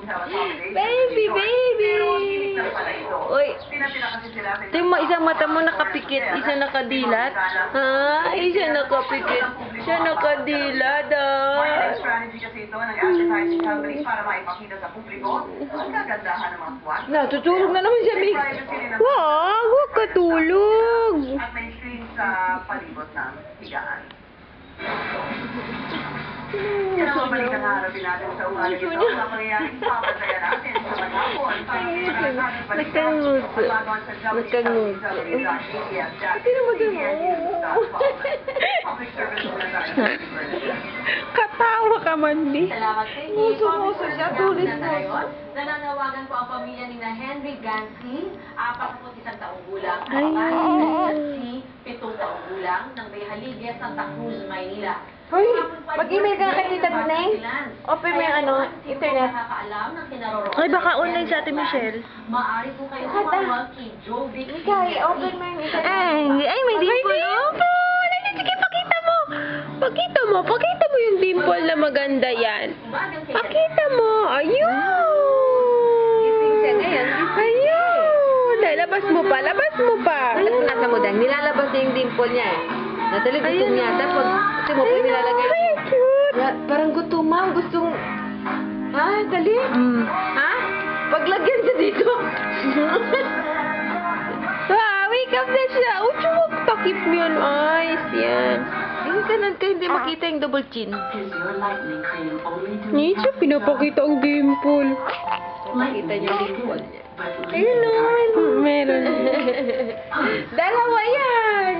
Baby, baby! Uy, ito yung isang mata mo nakapikit, isa nakadilat. Ha? Isa nakapikit, siya nakadilat, ah. Strategy kasi ito ng advertising companies para maipakita sa publiko ang kagandahan ng mga swat. Natutulog na naman siya, Mick. Huwag ka tulog. At may screen sa palibot ng higaan. Yan ang mabalik ang harapin natin sa umaga ito. Mga pangyayaring papataya natin sa maghapon. Nagkanguso. Nagkanguso. Hindi naman katawa ka man, Mi. Salamat sa inyo. Muso-muso siya, tulis mo. Nananawagan po ang pamilya ni na Henry Gansi, 41 taong gulang, Ay. at ni Gansi, 7 taong gulang, ng may Haligya, Santa Cruz, Maynila. Hoy, mag-email ka kay Tita Buneng. Open mo yung ano, internet. Ay, baka online sa Ate Michelle. Maaari po kayo tumawag kay Joe Vic. Mikay, open mo yung internet. Ay, may dimple. Sige, pakita mo. Pakita mo yung dimple na maganda yan. Pakita mo. Ayun. Ayun. Labas mo pa. Nasa mo din, nilalabas niya yung dimple niya eh. Natalig gutom niya. Tapos, kasi mo pa nilalagay. Ay, cute. Parang gutom, ma'am. Gustong... Ha? Dali? Ha? Paglagyan siya dito. Wake up na siya. Uchuk, takip mo yun. Ayos yan. Ganun ka, hindi makita yung double chin. Nicho, pinapakita ang dimple. Makita niyo yung dimple niya. Ayun naman. Meron. Dalawa yan.